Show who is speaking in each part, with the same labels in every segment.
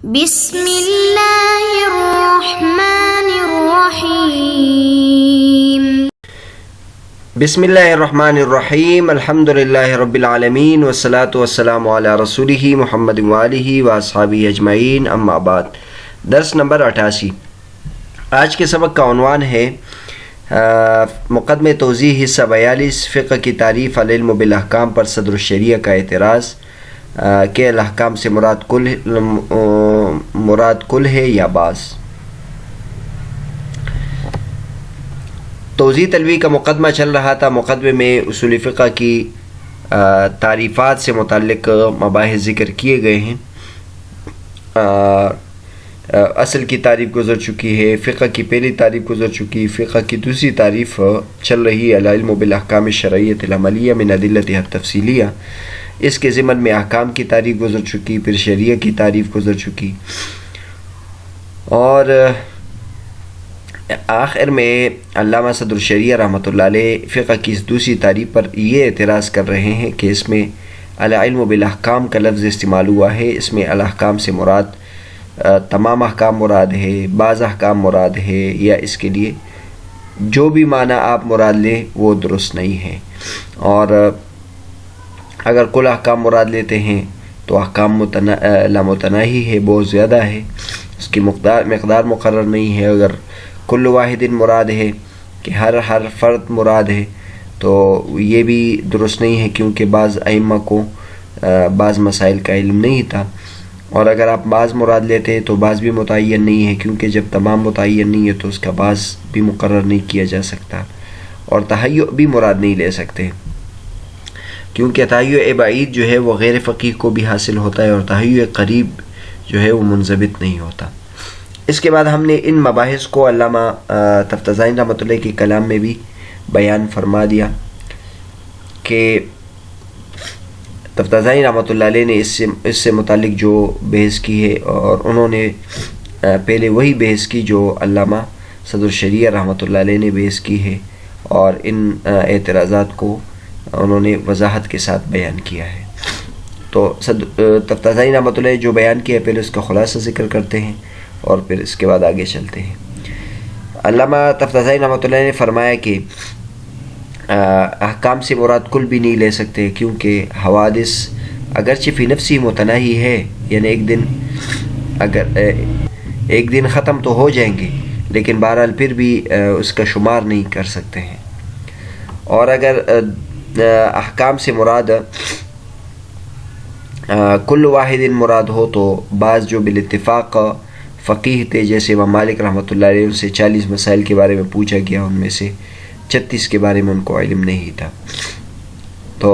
Speaker 1: بسم اللہ الرحمن الرحیم
Speaker 2: بسم اللہ الرحمن الرحیم الحمد للہ رب العالمین والصلاة والسلام علی رسولہ محمد وآلہ واصحابہ اجمعین اما بعد۔ درس نمبر 88۔ آج کے سبق کا عنوان ہے مقدمہ توضیح حصہ 42 فقہ کی تعریف العلم بالاحکام پر صدر الشریعہ کا اعتراض کہ الاحکام سے مراد کل ہے یا بعض۔ توضیح طلبی کا مقدمہ چل رہا تھا۔ مقدمے میں اصول فقہ کی تعریفات سے متعلق مباحث ذکر کیے گئے ہیں۔ اصل کی تعریف گزر چکی ہے، فقہ کی پہلی تعریف گزر چکی، فقہ کی دوسری تعریف چل رہی ہے العلم بالاحکام الشرعیہ العملیہ من ادلتها التفصیلیہ۔ اس کے ضمن میں احکام کی تعریف گزر چکی، پھر شریعہ کی تعریف گزر چکی، اور آخر میں علامہ صدر الشریعہ رحمۃ اللہ علیہ فقہ کی اس دوسری تعریف پر یہ اعتراض کر رہے ہیں کہ اس میں العلم بالاحکام کا لفظ استعمال ہوا ہے، اس میں الاحکام سے مراد تمام احکام مراد ہے، بعض احکام مراد ہے، یا اس کے لیے جو بھی معنی آپ مراد لیں وہ درست نہیں ہے، اور اگر کل احکام مراد لیتے ہیں تو احکام لامتناہی ہے، بہت زیادہ ہے، اس کی مقدار مقرر نہیں ہے۔ اگر کل واحد مراد ہے کہ ہر فرد مراد ہے تو یہ بھی درست نہیں ہے، کیونکہ بعض ائمہ کو بعض مسائل کا علم نہیں تھا، اور اگر آپ بعض مراد لیتے ہیں تو بعض بھی متعین نہیں ہے، کیونکہ جب تمام متعین نہیں ہے تو اس کا بعض بھی مقرر نہیں کیا جا سکتا، اور تحیّع بھی مراد نہیں لے سکتے، کیونکہ تحیّع بعید جو ہے وہ غیر فقیہ کو بھی حاصل ہوتا ہے، اور تحیّع قریب جو ہے وہ منضبط نہیں ہوتا۔ اس کے بعد ہم نے ان مباحث کو علامہ تفتازانی رحمۃ اللہ کے کلام میں بھی بیان فرما دیا کہ تفتازانی رحمۃ اللہ علیہ نے اس سے متعلق جو بحث کی ہے، اور انہوں نے پہلے وہی بحث کی جو علامہ صدر الشریعہ رحمۃ اللہ علیہ نے بحث کی ہے، اور ان اعتراضات کو انہوں نے وضاحت کے ساتھ بیان کیا ہے۔ تو تفتازانی رحمۃ اللہ جو بیان کیا ہے پہلے اس کا خلاصہ ذکر کرتے ہیں اور پھر اس کے بعد آگے چلتے ہیں۔ علامہ تفتازانی رحمۃ اللہ نے فرمایا کہ احکام سے مراد کل بھی نہیں لے سکتے، کیونکہ حوادث اگرچہ فی نفسی متناہی ہے، یعنی ایک دن ختم تو ہو جائیں گے، لیکن بہرحال پھر بھی اس کا شمار نہیں کر سکتے ہیں۔ اور اگر احکام سے مراد کل واحد مراد ہو تو بعض جو بالاتفاق فقیہ تھے، جیسے امام مالک رحمۃ اللہ علیہ، ان سے 40 مسائل کے بارے میں پوچھا گیا، ان میں سے 36 کے بارے میں ان کو علم نہیں تھا، تو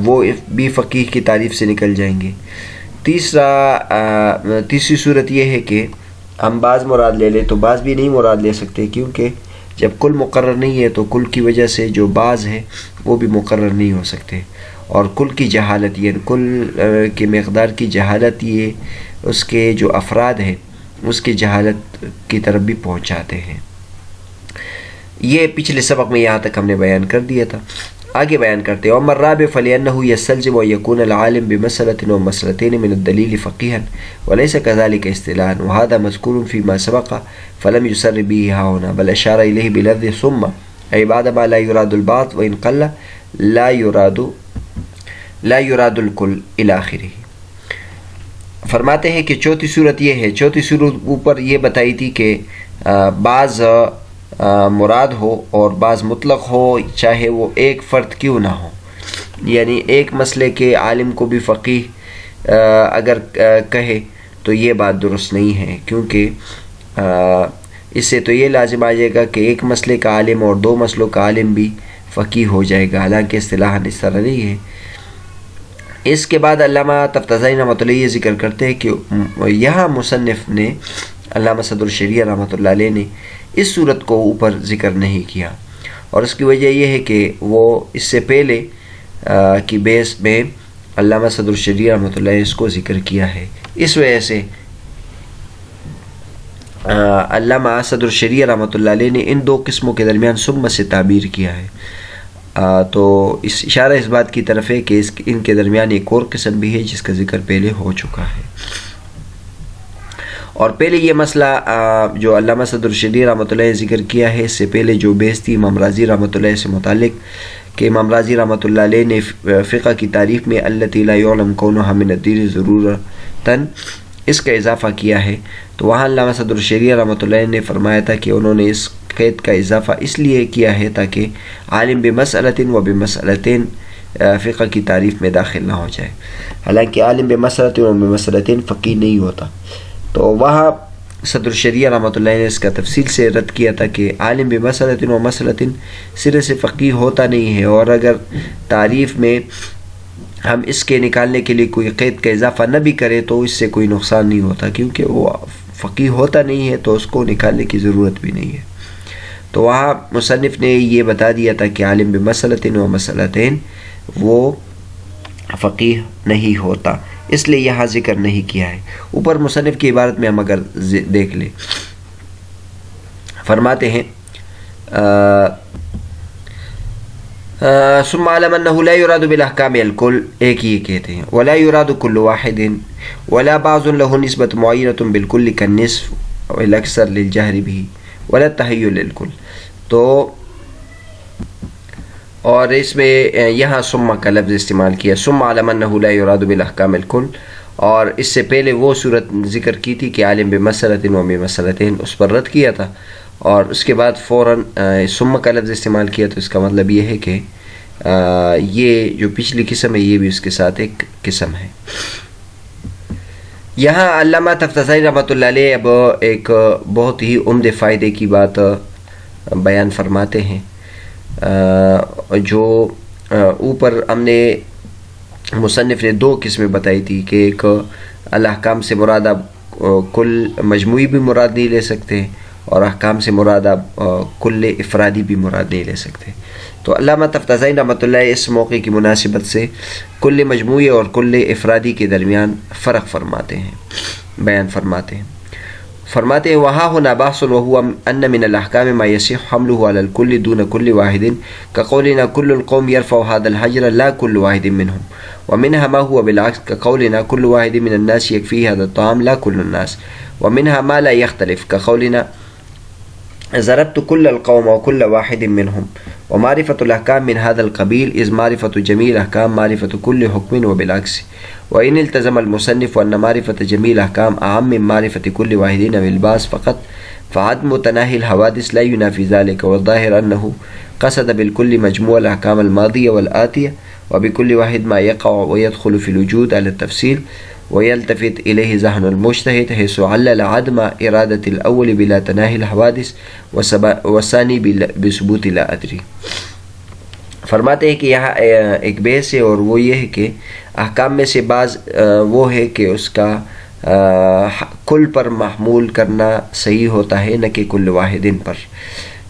Speaker 2: وہ بھی فقیہ کی تعریف سے نکل جائیں گے۔ تیسری صورت یہ ہے کہ ہم بعض مراد لے لیں تو بعض بھی نہیں مراد لے سکتے، کیونکہ جب کل مقرر نہیں ہے تو کل کی وجہ سے جو بعض ہے وہ بھی مقرر نہیں ہو سکتے، اور کل کی جہالت، یعنی کل کی مقدار کی جہالت، یہ اس کے جو افراد ہیں اس کی جہالت کی طرف بھی پہنچاتے ہیں۔ یہ پچھلے سبق میں یہاں تک ہم نے بیان کر دیا تھا، آگے بیان کرتے ہیں۔ وَأَمَّا الرَّابِعُ فَلِأَنَّهُ يَسْتَلْزِمُ أَن يَكُونَ الْعَالِمُ بِمَسْأَلَةٍ وَمَسْأَلَتَيْنِ مِنَ الدَّلِيلِ فَقِيهًا وَلَيْسَ كَذَلِكَ اصْطِلَاحًا، وَهَذَا مَذْكُورٌ فِيمَا سَبَقَ فَلَمْ يُصَرِّحْ بِهِ هَاهُنَا بَلْ أَشَارَ إِلَيْهِ بِلَفْظِ ثُمَّ أي بعد ما لا يراد البعض وإن قل لا يراد الكل إلى آخره۔ فرماتے ہیں کہ چوتھی صورت یہ ہے، چوتھی صورت اوپر یہ بتائی تھی کہ بعض مراد ہو اور بعض مطلق ہو، چاہے وہ ایک فرد کیوں نہ ہو، یعنی ایک مسئلے کے عالم کو بھی فقیہ اگر کہے تو یہ بات درست نہیں ہے، کیونکہ اس سے تو یہ لازم آ جائے گا کہ ایک مسئلے کا عالم اور دو مسئلوں کا عالم بھی فقیہ ہو جائے گا، حالانکہ اصطلاحاً اس طرح نہیں ہے۔ اس کے بعد علامہ تفتازانی رحمۃ اللہ یہ ذکر کرتے ہیں کہ یہاں مصنف نے علامہ صدر الشریعہ رحمۃ اللہ علیہ نے اس صورت کو اوپر ذکر نہیں کیا، اور اس کی وجہ یہ ہے کہ وہ اس سے پہلے کی بحث میں علامہ صدر الشریعہ رحمۃ اللہ نے اس کو ذکر کیا ہے، اس وجہ سے علامہ صدر الشریعہ رحمۃ اللہ علیہ نے ان دو قسموں کے درمیان ثم سے تعبیر کیا ہے، تو اس اشارہ اس بات کی طرف ہے کہ ان کے درمیان ایک اور قسم بھی ہے جس کا ذکر پہلے ہو چکا ہے۔ اور پہلے یہ مسئلہ جو علامہ صدر الشریعہ رحمۃ اللہ ذکر کیا ہے، اس سے پہلے جو بحث تھی امام راضی رحمۃ اللہ سے متعلق، کہ امام راضی رحمۃ اللہ علیہ نے فقہ کی تعریف میں التی لا یعلم کونها من الدین ضرورتاً اس کا اضافہ کیا ہے، تو وہاں علامہ صدر الشریعہ رحمۃ اللہ نے فرمایا تھا کہ انہوں نے اس قید کا اضافہ اس لیے کیا ہے تاکہ عالم بمسئلۃ و بمسئلتین فقہ کی تعریف میں داخل نہ ہو جائے، حالانکہ عالم بمسئلۃ و بمسئلتین فقیہ نہیں ہوتا۔ تو وہاں صدر الشریعہ رحمۃ اللہ نے اس کا تفصیل سے رد کیا تھا کہ عالم بمسئلۃ و مسئلتین سرے سے فقیہ ہوتا نہیں ہے، اور اگر تعریف میں ہم اس کے نکالنے کے لیے کوئی قید کا اضافہ نہ بھی کرے تو اس سے کوئی نقصان نہیں ہوتا، کیونکہ وہ فقیہ ہوتا نہیں ہے تو اس کو نکالنے کی ضرورت بھی نہیں ہے۔ تو وہاں مصنف نے یہ بتا دیا تھا کہ عالم بمسئلۃ و مسئلتین وہ فقیہ نہیں ہوتا، اس لیے یہاں ذکر نہیں کیا ہے۔ اوپر مصنف کی عبارت میں ہم اگر دیکھ لیں، فرماتے ہیں ثم علم انه لا يراد بالاحکام الکل، ایک ہی کہتے ہیں، ولا يراد كل واحد ولا بعض له نسبة معینة بالکل كالنصف والاکثر للجہر به ولا التحیل للکل۔ تو اور اس میں یہاں ثم کا لفظ استعمال کیا، ثم علم انه لا يراد بالاحکام الکل، اور اس سے پہلے وہ صورت ذکر کی تھی کہ عالم بمسئلۃ و بمسئلتین، اس پر رد کیا تھا، اور اس کے بعد فوراً ثم کا لفظ استعمال کیا، تو اس کا مطلب یہ ہے کہ یہ جو پچھلی قسم ہے یہ بھی اس کے ساتھ ایک قسم ہے۔ یہاں علامہ تفتزانی رحمۃ اللہ علیہ اب ایک بہت ہی عمدہ فائدے کی بات بیان فرماتے ہیں، جو اوپر ہم نے مصنف نے دو قسمیں بتائی تھی کہ ایک الاحکام سے مراد آپ کل مجموعی بھی مراد نہیں لے سکتے، اور احکام سے مراد آپ کل افرادی بھی مراد نہیں لے سکتے۔ تو علامہ تفتزانی رحمۃ اللہ اس موقع کی مناسبت سے کل مجموعی اور کل افرادی کے درمیان فرق فرماتے ہیں، بیان فرماتے ہیں۔ فرماتے ہیں وہاں ہونا بحث وهو ان من الاحکام ما يصح حمله على الكل دون كل واحد كقولنا كل القوم يرفع هذا الحجر لا كل واحد منهم، ومنها ما هو بالعكس كقولنا كل واحد من الناس يكفيه هذا الطعام لا كل الناس، ومنها ما لا يختلف كقولنا ضربت كل القوم وكل واحد منهم، ومعرفة الأحكام من هذا القبيل إذ معرفة جميع الأحكام معرفة كل حكم وبالعكس، وإن التزم المصنف أن معرفة جميع الأحكام أعم من معرفة كل واحد بالباس فقط فعدم تناهي الحوادث لا ينافي ذلك، والظاهر أنه قصد بالكل مجموع الأحكام الماضية والآتية، وبكل واحد ما يقع ويدخل في الوجود على التفصيل ويلتفت إليه ذهن المجتهد حيث علل عدم إرادة الأول بلا تناهي الحوادث والثاني بثبوت لا أدري۔ فرماتے ہیں کہ یہاں ایک بحث ہے، اور وہ یہ ہے کہ احکام میں سے بعض وہ ہے کہ اس کا کل پر محمول کرنا صحیح ہوتا ہے نہ کہ کل واحدین پر،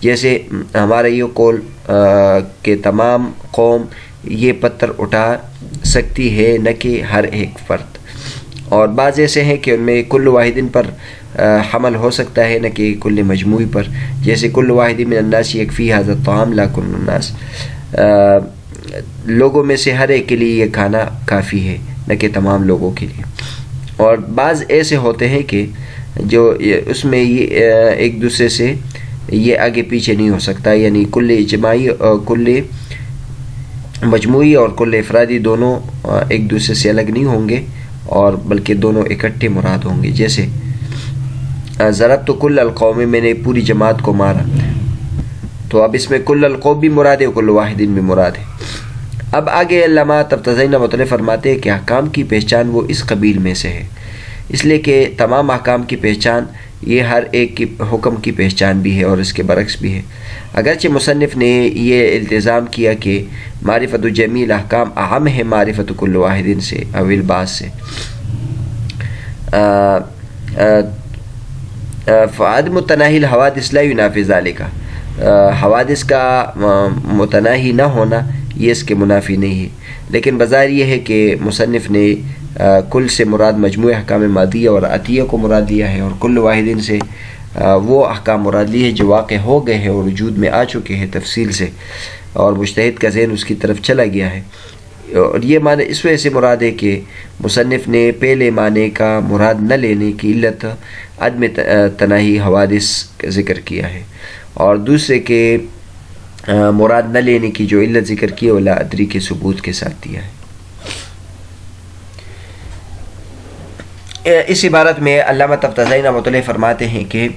Speaker 2: جیسے ہمارا یہ قول کہ تمام قوم یہ پتھر اٹھا سکتی ہے نہ کہ ہر ایک فرد، اور بعض ایسے ہیں کہ ان میں کل واحدین پر حمل ہو سکتا ہے نہ کہ کل مجموعی پر، جیسے کل واحد من الناس یکفی ھذا الطعام لا کل الناس، لوگوں میں سے ہر ایک کے لیے یہ کھانا کافی ہے نہ کہ تمام لوگوں کے لیے۔ اور بعض ایسے ہوتے ہیں کہ جو اس میں یہ ایک دوسرے سے یہ آگے پیچھے نہیں ہو سکتا، یعنی کل اجماعی اور کل مجموعی اور کل افرادی دونوں ایک دوسرے سے الگ نہیں ہوں گے، اور بلکہ دونوں اکٹھے مراد ہوں گے، جیسے ضربت کل القوم، میں نے پوری جماعت کو مارا، تو اب اس میں کل القوم بھی مراد ہے اور کل واحدین بھی مراد ہے۔ اب آگے علامہ تفتزانی رحمۃ اللہ فرماتے ہیں کہ احکام کی پہچان وہ اس قبیل میں سے ہے، اس لیے کہ تمام احکام کی پہچان یہ ہر ایک کی حکم کی پہچان بھی ہے اور اس کے برعکس بھی ہے، اگرچہ مصنف نے یہ التزام کیا کہ معرفت جمیع الاحکام اہم ہے معرفت کل واحدین سے اول بعض سے، فعدم متناہی الحوادث لا ينافي ذلك، حوادث کا متناہی نہ ہونا یہ اس کے منافی نہیں ہے، لیکن بظاہر یہ ہے کہ مصنف نے کل سے مراد مجموعہ احکام ماضیہ اور عطیہ کو مراد لیا ہے، اور کل واحدین سے وہ احکام مراد لی ہے جو واقع ہو گئے ہیں اور وجود میں آ چکے ہیں تفصیل سے، اور مجتہد کا ذہن اس کی طرف چلا گیا ہے، اور یہ معنی اس وجہ سے مراد ہے کہ مصنف نے پہلے معنی کا مراد نہ لینے کی علت عدم تناہی حوادث کا ذکر کیا ہے، اور دوسرے کے مراد نہ لینے کی جو علت ذکر کی ہے وہ لا ادری کے ثبوت کے ساتھ دیا ہے۔ اس عبارت میں علامہ تفتزانی رحمۃ اللہ فرماتے ہیں کہ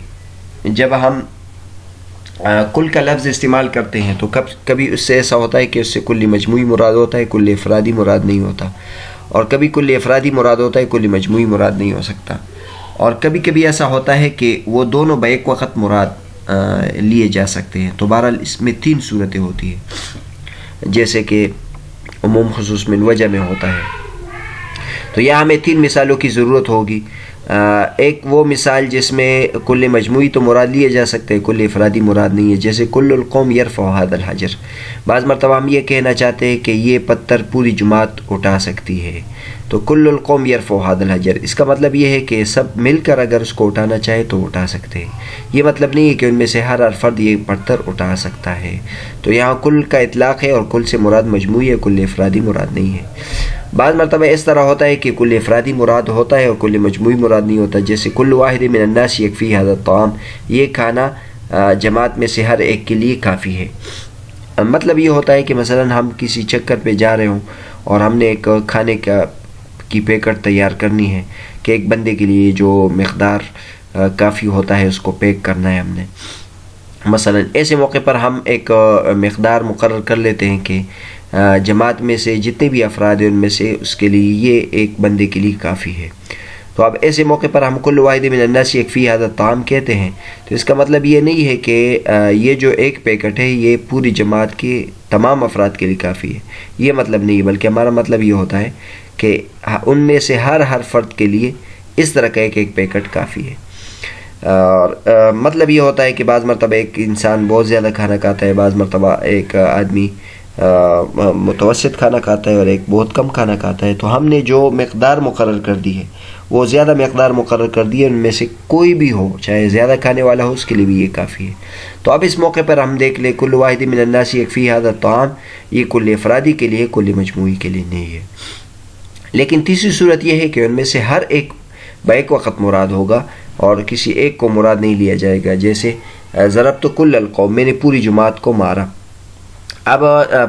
Speaker 2: جب ہم کل کا لفظ استعمال کرتے ہیں تو کبھی اس سے ایسا ہوتا ہے کہ اس سے کل مجموعی مراد ہوتا ہے، کل افرادی مراد نہیں ہوتا، اور کبھی کل افرادی مراد ہوتا ہے، کل مجموعی مراد نہیں ہو سکتا، اور کبھی کبھی ایسا ہوتا ہے کہ وہ دونوں بیک وقت مراد لیے جا سکتے ہیں۔ تو بہرحال اس میں 3 صورتیں ہوتی ہیں، جیسے کہ عموم خصوص من وجہ میں ہوتا ہے۔ تو یہاں ہمیں 3 مثالوں کی ضرورت ہوگی۔ ایک وہ مثال جس میں کل مجموعی تو مراد لیے جا سکتے ہیں، کل افرادی مراد نہیں ہے، جیسے کل القوم یرفع هذا الحجر۔ بعض مرتبہ ہم یہ کہنا چاہتے ہیں کہ یہ پتھر پوری جماعت اٹھا سکتی ہے، تو کل القوم یرفع هذا الحجر، اس کا مطلب یہ ہے کہ سب مل کر اگر اس کو اٹھانا چاہے تو اٹھا سکتے ہیں۔ یہ مطلب نہیں ہے کہ ان میں سے ہر فرد یہ پتھر اٹھا سکتا ہے۔ تو یہاں کل کا اطلاق ہے اور کل سے مراد مجموعی ہے، کل افرادی مراد نہیں ہے۔ بعض مرتبہ اس طرح ہوتا ہے کہ کل افرادی مراد ہوتا ہے اور کل مجموعی مراد نہیں ہوتا، جیسے کل واحد من الناس یکفی هذا الطعام، یہ کھانا جماعت میں سے ہر ایک کے لیے کافی ہے۔ مطلب یہ ہوتا ہے کہ مثلا ہم کسی چکر پہ جا رہے ہوں اور ہم نے ایک کھانے کی پیکٹ تیار کرنی ہے کہ ایک بندے کے لیے جو مقدار کافی ہوتا ہے اس کو پیک کرنا ہے ہم نے۔ مثلا ایسے موقع پر ہم ایک مقدار مقرر کر لیتے ہیں کہ جماعت میں سے جتنے بھی افراد ہیں ان میں سے اس کے لیے یہ ایک بندے کے لیے کافی ہے۔ تو اب ایسے موقع پر ہم کل واحد من الناس یکفی هذا الطعام کہتے ہیں، تو اس کا مطلب یہ نہیں ہے کہ یہ جو ایک پیکٹ ہے یہ پوری جماعت کے تمام افراد کے لیے کافی ہے، یہ مطلب نہیں، بلکہ ہمارا مطلب یہ ہوتا ہے کہ ان میں سے ہر فرد کے لیے اس طرح کا ایک پیکٹ کافی ہے۔ اور مطلب یہ ہوتا ہے کہ بعض مرتبہ ایک انسان بہت زیادہ کھانا کھاتا ہے، بعض مرتبہ ایک آدمی متوسط کھانا کھاتا ہے اور ایک بہت کم کھانا کھاتا ہے، تو ہم نے جو مقدار مقرر کر دی ہے وہ زیادہ مقدار مقرر کر دی ہے، ان میں سے کوئی بھی ہو چاہے زیادہ کھانے والا ہو اس کے لیے بھی یہ کافی ہے۔ تو اب اس موقع پر ہم دیکھ لیں کل واحد من الناس یکفی هذا الطعام، یہ کل افرادی کے لیے، کل مجموعی کے لیے نہیں ہے۔ لیکن تیسری صورت یہ ہے کہ ان میں سے ہر ایک بیک وقت مراد ہوگا اور کسی ایک کو مراد نہیں لیا جائے گا، جیسے ضربت کل القوم، میں نے پوری جماعت کو مارا۔ اب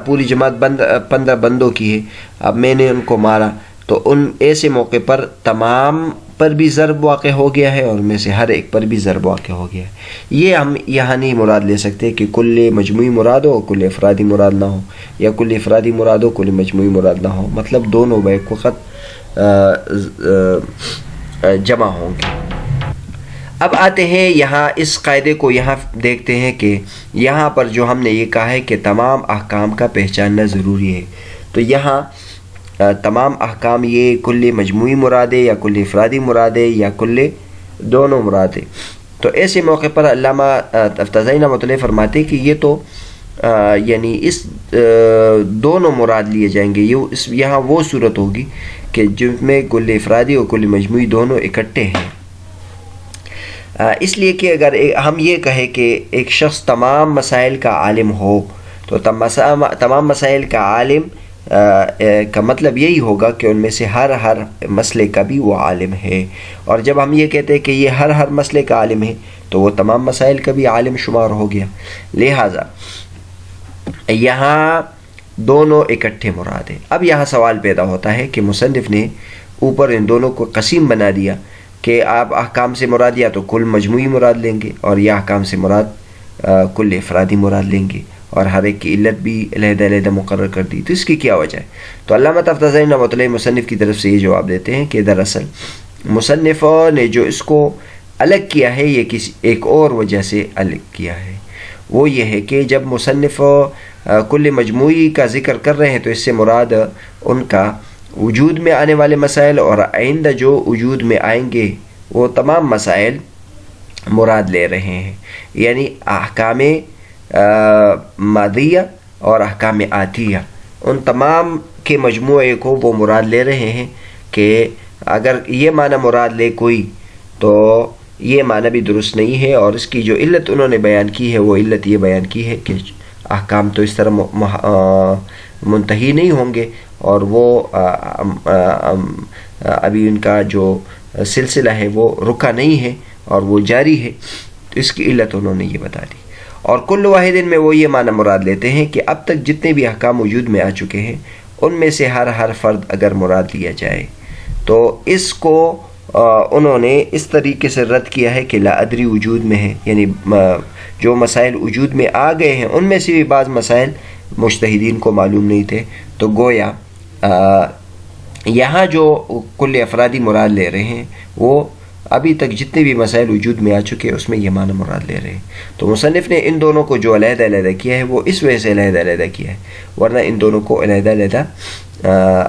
Speaker 2: پوری جماعت 15 بندوں کی ہے، اب میں نے ان کو مارا، تو ان ایسے موقع پر تمام پر بھی ضرب واقع ہو گیا ہے اور ان میں سے ہر ایک پر بھی ضرب واقع ہو گیا ہے۔ یہ ہم یہاں نہیں مراد لے سکتے کہ کل مجموعی مراد ہو کل افرادی مراد نہ ہو، یا کل افرادی مراد ہو کل مجموعی مراد نہ ہو، مطلب دونوں بیک وقت جمع ہوں گے۔ اب آتے ہیں یہاں اس قاعدے کو یہاں دیکھتے ہیں کہ یہاں پر جو ہم نے یہ کہا ہے کہ تمام احکام کا پہچاننا ضروری ہے، تو یہاں تمام احکام یہ کل مجموعی مراد ہے یا کل افرادی مراد ہے یا کل دونوں مراد ہے۔ تو ایسے موقع پر علامہ تفتزانی رحمۃ اللہ فرماتے ہیں کہ یہ تو یعنی اس دونوں مراد لیے جائیں گے، یہاں وہ صورت ہوگی کہ جن میں کل افرادی اور کل مجموعی دونوں اکٹھے ہیں۔ اس لیے کہ اگر ہم یہ کہیں کہ ایک شخص تمام مسائل کا عالم ہو تو تمام مسائل کا عالم کا مطلب یہی ہوگا کہ ان میں سے ہر مسئلے کا بھی وہ عالم ہے، اور جب ہم یہ کہتے ہیں کہ یہ ہر مسئلے کا عالم ہے تو وہ تمام مسائل کا بھی عالم شمار ہو گیا۔ لہٰذا یہاں دونوں اکٹھے مراد ہیں۔ اب یہاں سوال پیدا ہوتا ہے کہ مصنف نے اوپر ان دونوں کو قسیم بنا دیا کہ آپ احکام سے مراد یا تو کل مجموعی مراد لیں گے اور یا احکام سے مراد کل افرادی مراد لیں گے، اور ہر ایک کی علت بھی علیحدہ علیحدہ مقرر کر دی، تو اس کی کیا وجہ ہے؟ تو علامہ تفتزانی رحمۃ اللہ مصنف کی طرف سے یہ جواب دیتے ہیں کہ دراصل مصنف نے جو اس کو الگ کیا ہے یہ کسی ایک اور وجہ سے الگ کیا ہے، وہ یہ ہے کہ جب مصنف کل مجموعی کا ذکر کر رہے ہیں تو اس سے مراد ان کا وجود میں آنے والے مسائل اور آئندہ جو وجود میں آئیں گے وہ تمام مسائل مراد لے رہے ہیں، یعنی احکام ماضیہ اور احکام آتیہ ان تمام کے مجموعے کو وہ مراد لے رہے ہیں کہ اگر یہ معنی مراد لے کوئی تو یہ معنی بھی درست نہیں ہے، اور اس کی جو علت انہوں نے بیان کی ہے وہ علت یہ بیان کی ہے کہ احکام تو اس طرح منتہی نہیں ہوں گے، اور وہ ابھی ان کا جو سلسلہ ہے وہ رکا نہیں ہے اور وہ جاری ہے، تو اس کی علت انہوں نے یہ بتا دی۔ اور کل واحد میں وہ یہ معنی مراد لیتے ہیں کہ اب تک جتنے بھی احکام وجود میں آ چکے ہیں ان میں سے ہر فرد اگر مراد لیا جائے تو اس کو انہوں نے اس طریقے سے رد کیا ہے کہ لا ادری وجود میں ہے، یعنی جو مسائل وجود میں آ گئے ہیں ان میں سے بھی بعض مسائل مجتہدین کو معلوم نہیں تھے، تو گویا یہاں جو کل افرادی مراد لے رہے ہیں وہ ابھی تک جتنے بھی مسائل وجود میں آ چکے ہیں اس میں یہ معنی مراد لے رہے ہیں۔ تو مصنف نے ان دونوں کو جو علیحدہ علیحدہ کیا ہے وہ اس وجہ سے علیحدہ علیحدہ کیا ہے، ورنہ ان دونوں کو علیحدہ علیحدہ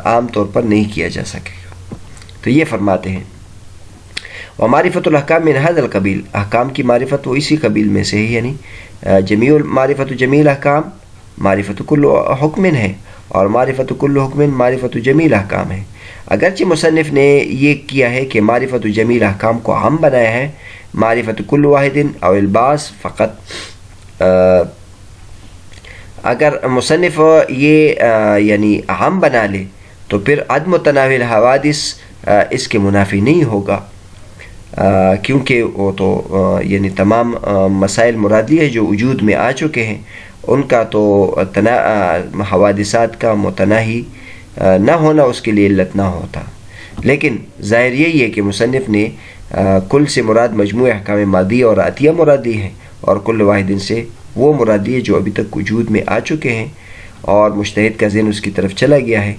Speaker 2: عام طور پر نہیں کیا جا سکے گا۔ تو یہ فرماتے ہیں ومعرفت الاحکام من هذا القبیل، احکام کی معرفت وہ اسی قبیل میں سے ہے، یعنی جمیع معرفت جمیع الاحکام معرفت کل حکم ہے، اور معرفت کل حکم معرفت جمیع الاحکام ہے۔ اگرچہ مصنف نے یہ کیا ہے کہ معرفت جمیع الاحکام کو عام بنایا ہے، معرفت کل واحد او الباس فقط، اگر مصنف یہ یعنی عام بنا لے تو پھر عدم تناول حوادث اس کے منافی نہیں ہوگا، کیونکہ وہ تو یعنی تمام مسائل مرادی ہے جو وجود میں آ چکے ہیں ان کا تو حوادثات کا متناہی نہ ہونا اس کے لیے علت نہ ہوتا۔ لیکن ظاہر یہی ہے کہ مصنف نے کل سے مراد مجموع احکام ماضیہ اور آتیہ مرادی ہیں، اور کل واحد سے وہ مرادی ہے جو ابھی تک وجود میں آ چکے ہیں اور مجتہد کا ذہن اس کی طرف چلا گیا ہے۔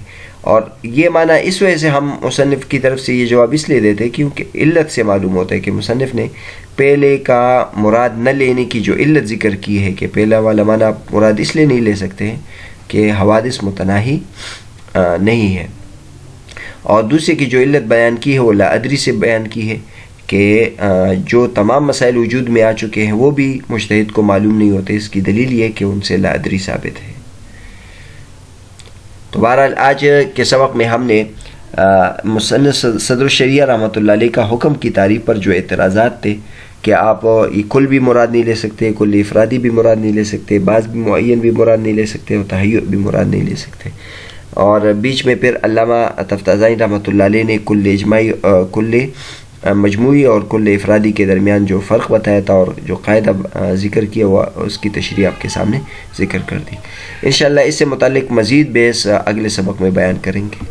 Speaker 2: اور یہ معنی اس وجہ سے ہم مصنف کی طرف سے یہ جواب اس لیے دیتے کیونکہ علت سے معلوم ہوتا ہے کہ مصنف نے پہلے کا مراد نہ لینے کی جو علت ذکر کی ہے کہ پہلا والا معنی آپ مراد اس لیے نہیں لے سکتے ہیں کہ حوادث متناہی نہیں ہے، اور دوسرے کی جو علت بیان کی ہے وہ لا ادری سے بیان کی ہے کہ جو تمام مسائل وجود میں آ چکے ہیں وہ بھی مجتہد کو معلوم نہیں ہوتے، اس کی دلیل یہ ہے کہ ان سے لا ادری ثابت ہے۔ تو بہرحال آج کے سبق میں ہم نے مصنف صدر الشریعہ رحمۃ اللہ علیہ کا حکم کی تعریف پر جو اعتراضات تھے کہ آپ یہ کل بھی مراد نہیں لے سکتے، کل افرادی بھی مراد نہیں لے سکتے، بعض بھی معین بھی مراد نہیں لے سکتے، اور تحیع بھی مراد نہیں لے سکتے، اور بیچ میں پھر علامہ تفتازانی رحمۃ اللہ علیہ نے کل اجماعی کل مجموعی اور کل افرادی کے درمیان جو فرق بتایا تھا اور جو قاعدہ ذکر کیا وہ اس کی تشریح آپ کے سامنے ذکر کر دی۔ انشاءاللہ اس سے متعلق مزید بحث اگلے سبق میں بیان کریں گے۔